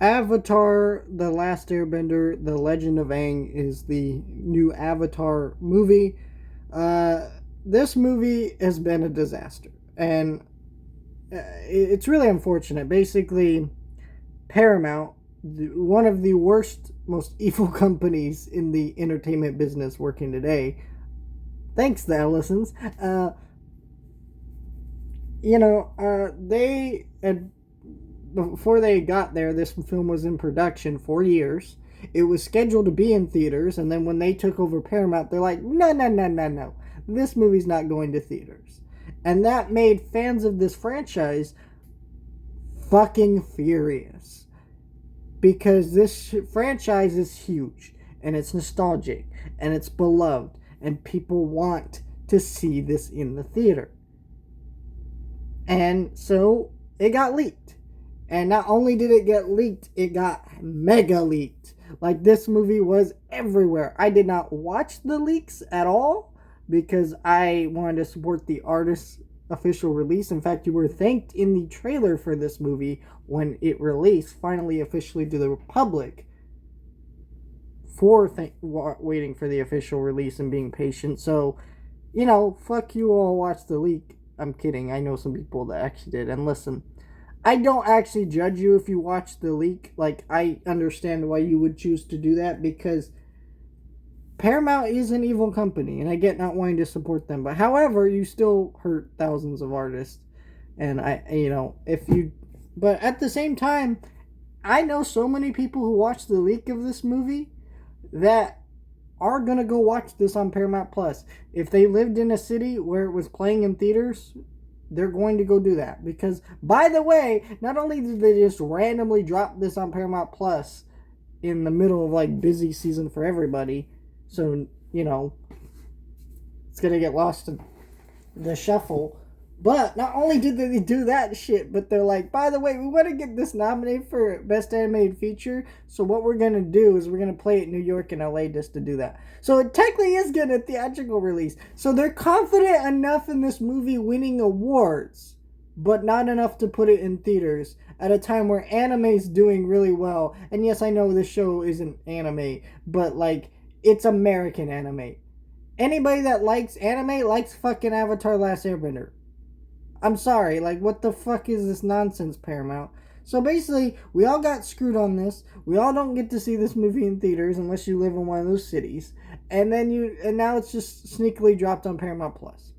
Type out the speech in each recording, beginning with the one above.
Avatar: The Last Airbender, The Legend of Aang is the new Avatar movie. Uh, this movie has been a disaster, and it's really unfortunate. Basically, Paramount, one of the worst, most evil companies in the entertainment business working today, thanks to Ellison's, they had, before they got there, this film was in production for years. It was scheduled to be in theaters, and then when they took over Paramount, they're like, no, no, no, no, no. This movie's not going to theaters. And that made fans of this franchise fucking furious. Because this franchise is huge, and it's nostalgic, and it's beloved, and people want to see this in the theater. And so it got leaked. And not only did it get leaked, it got mega leaked. Like, this movie was everywhere. I did not watch the leaks at all because I wanted to support the artist's official release. In fact, you were thanked in the trailer for this movie when it released, finally officially to the public, for waiting for the official release and being patient. So, fuck you all, watch the leak. I'm kidding. I know some people that actually did. And listen, I don't actually judge you if you watch the leak. Like, I understand why you would choose to do that because Paramount is an evil company, and I get not wanting to support them. But however, you still hurt thousands of artists. And but at the same time, I know so many people who watched the leak of this movie that are gonna go watch this on Paramount Plus. If they lived in a city where it was playing in theaters, they're going to go do that. Because, by the way, not only did they just randomly drop this on Paramount Plus in the middle of, like, busy season for everybody, so, it's going to get lost in the shuffle. But not only did they do that shit, but they're like, by the way, we want to get this nominated for Best Animated Feature, so what we're going to do is we're going to play it in New York and LA just to do that. So it technically is getting a theatrical release. So they're confident enough in this movie winning awards, but not enough to put it in theaters at a time where anime's doing really well. And yes, I know this show isn't anime, but, like, it's American anime. Anybody that likes anime likes fucking Avatar: Last Airbender. I'm sorry, like, what the fuck is this nonsense, Paramount? So basically, we all got screwed on this. We all don't get to see this movie in theaters unless you live in one of those cities. And now it's just sneakily dropped on Paramount Plus.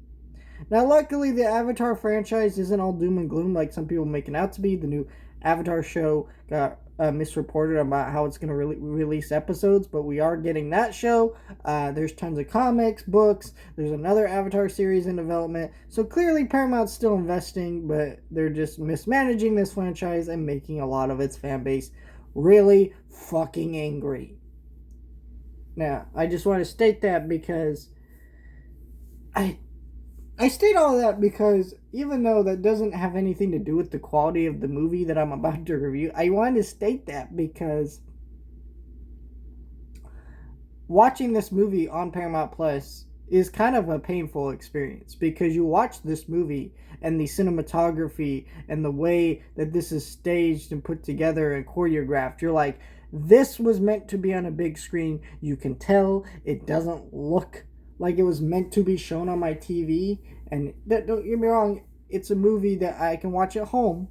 Now, luckily, the Avatar franchise isn't all doom and gloom like some people make it out to be. The new Avatar show got misreported about how it's going to release episodes, but we are getting that show. There's tons of comics, books. There's another Avatar series in development. So clearly Paramount's still investing, but they're just mismanaging this franchise and making a lot of its fan base really fucking angry. Now, I just want to state that because I state all of that because even though that doesn't have anything to do with the quality of the movie that I'm about to review, I wanted to state that because watching this movie on Paramount Plus is kind of a painful experience because you watch this movie and the cinematography and the way that this is staged and put together and choreographed, you're like, this was meant to be on a big screen. You can tell it doesn't look like it was meant to be shown on my TV. And don't get me wrong, it's a movie that I can watch at home.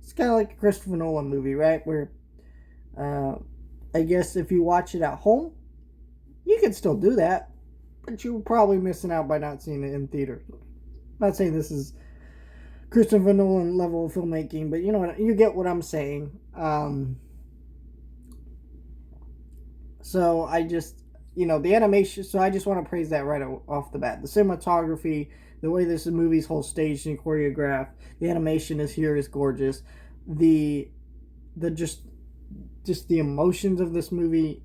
It's kind of like a Christopher Nolan movie, right? Where I guess if you watch it at home, you can still do that, but you're probably missing out by not seeing it in theater. I'm not saying this is Christopher Nolan level of filmmaking, but you get what I'm saying. So I just, the animation, so I just want to praise that right off the bat. The cinematography, the way this movie's whole staged and choreographed, the animation is gorgeous. The just the emotions of this movie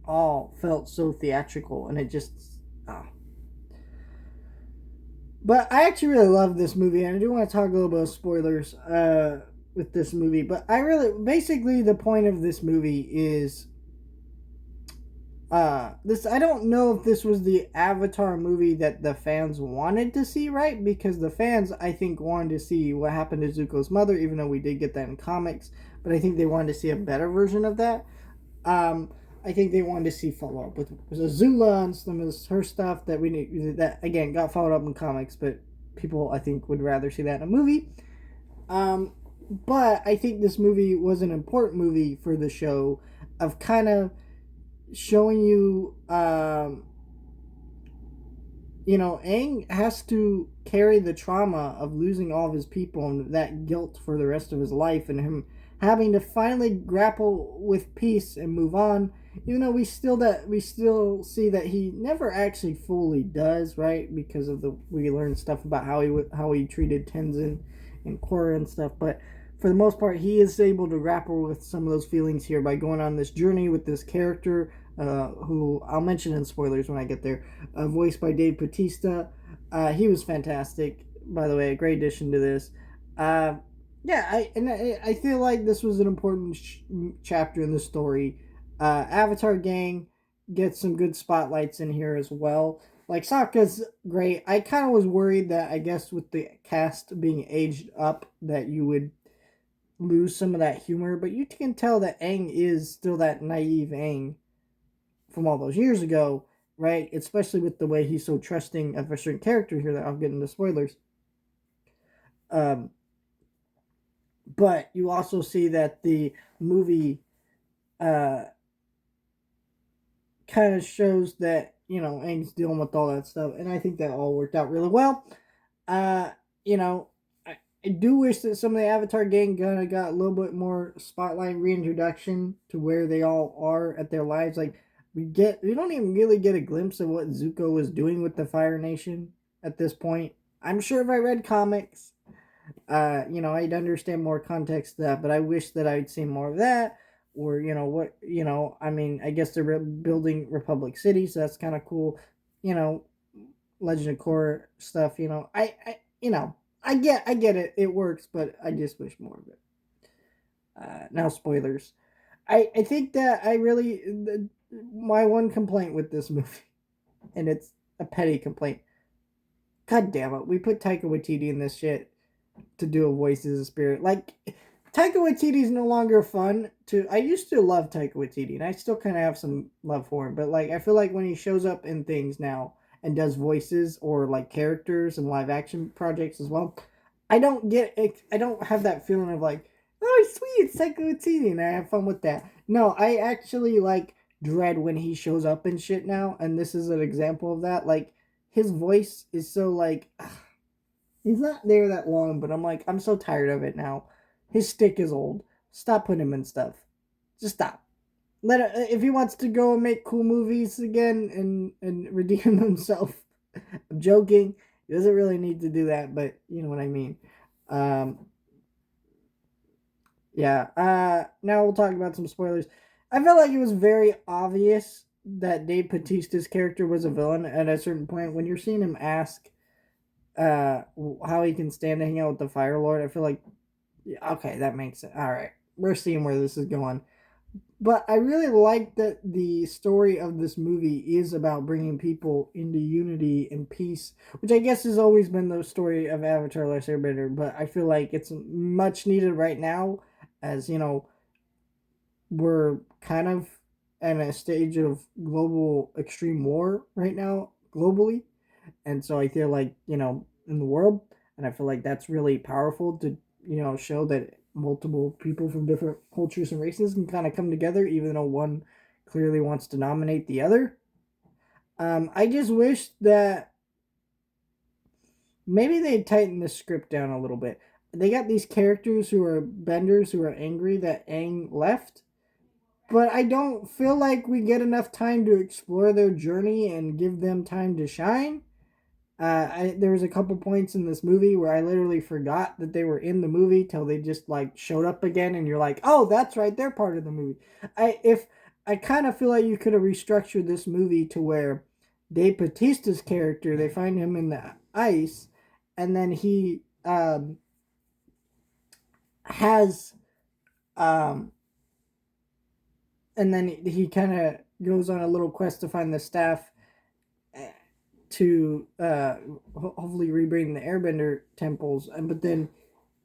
all felt so theatrical, and it just, But I actually really love this movie, and I do want to talk a little bit of spoilers with this movie, but basically the point of this movie is this, I don't know if this was the Avatar movie that the fans wanted to see, right? Because the fans, I think, wanted to see what happened to Zuko's mother, even though we did get that in comics. But I think they wanted to see a better version of that. Um, I think they wanted to see follow up with Azula and some of her stuff that we need, that again got followed up in comics, but people I think would rather see that in a movie. Um, but I think this movie was an important movie for the show of kind of showing you, Aang has to carry the trauma of losing all of his people and that guilt for the rest of his life, and him having to finally grapple with peace and move on. Even though we still see that he never actually fully does, right? Because of the we learn stuff about how he treated Tenzin and Korra and stuff, but for the most part, he is able to grapple with some of those feelings here by going on this journey with this character, who I'll mention in spoilers when I get there, voiced by Dave Bautista. He was fantastic, by the way, a great addition to this. Uh, yeah, I feel like this was an important chapter in the story. Avatar Gang gets some good spotlights in here as well. Like Sokka's great. I kind of was worried that I guess with the cast being aged up that you would lose some of that humor, but you can tell that Aang is still that naive Aang from all those years ago, right? Especially with the way he's so trusting of a certain character here that I'll get into spoilers. Um, but you also see that the movie uh, kind of shows that, Aang's dealing with all that stuff, and I think that all worked out really well. Uh, you know, I do wish that some of the Avatar gang kind of got a little bit more spotlight reintroduction to where they all are at their lives. Like we don't even really get a glimpse of what Zuko was doing with the Fire Nation at this point. I'm sure if I read comics, I'd understand more context to that, but I wish that I'd seen more of that. Or, I mean, I guess they're building Republic City, so that's kind of cool. You know, Legend of Korra stuff, I get it. It works, but I just wish more of it. Now spoilers. I think that my one complaint with this movie, and it's a petty complaint. God damn it, we put Taika Waititi in this shit to do a voice as a spirit. Like, Taika Waititi is no longer fun to. I used to love Taika Waititi, and I still kind of have some love for him. But like, I feel like when he shows up in things now and does voices or like characters and live action projects as well, I don't get it. I don't have that feeling of like, oh, sweet, it's Taika Waititi, and I have fun with that. No, I actually like dread when he shows up in shit now, and this is an example of that. Like, his voice is so like. He's not there that long, but I'm like, I'm so tired of it now. His stick is old. Stop putting him in stuff. Just stop. If he wants to go and make cool movies again and redeem himself. I'm joking. He doesn't really need to do that, but you know what I mean. Um, yeah. Now we'll talk about some spoilers. I felt like it was very obvious that Dave Bautista's character was a villain at a certain point. When you're seeing him ask how he can stand to hang out with the Fire Lord, I feel like, yeah, okay, that makes sense. All right, we're seeing where this is going. But I really like that the story of this movie is about bringing people into unity and peace, which I guess has always been the story of Avatar: Last Airbender. But I feel like it's much needed right now, as we're kind of at a stage of global extreme war right now globally, and so I feel like in the world, and I feel like that's really powerful to show that multiple people from different cultures and races can kind of come together, even though one clearly wants to nominate the other. I just wish that maybe they'd tighten the script down a little bit. They got these characters who are benders who are angry that Aang left, but I don't feel like we get enough time to explore their journey and give them time to shine. There was a couple points in this movie where I literally forgot that they were in the movie till they just like showed up again, and you're like, oh, that's right, they're part of the movie. I kind of feel like you could have restructured this movie to where Dave Bautista's character, they find him in the ice, and then he has and then he kind of goes on a little quest to find the staff to hopefully rebring the Airbender temples, and but then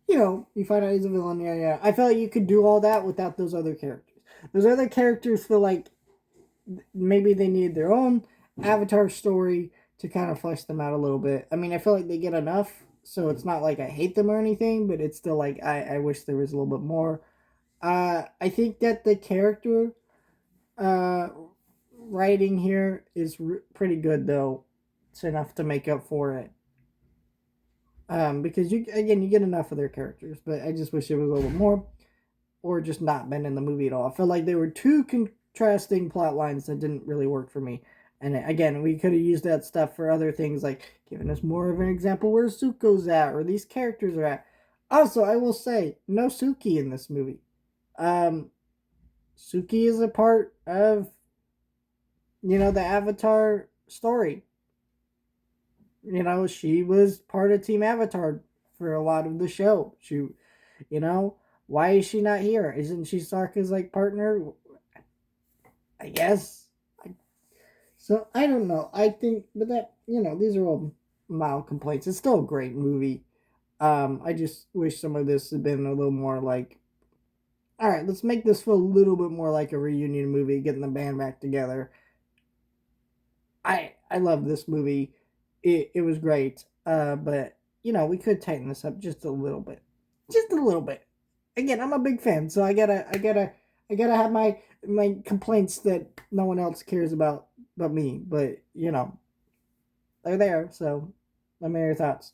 you find out he's a villain. Yeah, yeah. I felt like you could do all that without those other characters. Those other characters feel like maybe they need their own Avatar story to kind of flesh them out a little bit. I mean, I feel like they get enough, so it's not like I hate them or anything, but it's still like I wish there was a little bit more. I think that the character uh, writing here is pretty good though. It's enough to make up for it. Because you get enough of their characters, but I just wish it was a little more, or just not been in the movie at all. I felt like there were two contrasting plot lines that didn't really work for me. And again, we could have used that stuff for other things, like giving us more of an example where Zuko's at or these characters are at. Also, I will say, no Suki in this movie. Um, Suki is a part of the Avatar story. She was part of Team Avatar for a lot of the show. You know, why is she not here? Isn't she Sokka's like partner? I guess. So I don't know. I think, but that these are all mild complaints. It's still a great movie. I just wish some of this had been a little more like, all right, let's make this feel a little bit more like a reunion movie, getting the band back together. I love this movie. It was great. But we could tighten this up just a little bit, just a little bit. Again, I'm a big fan, so I gotta have my complaints that no one else cares about but me. But they're there. So let me know your thoughts.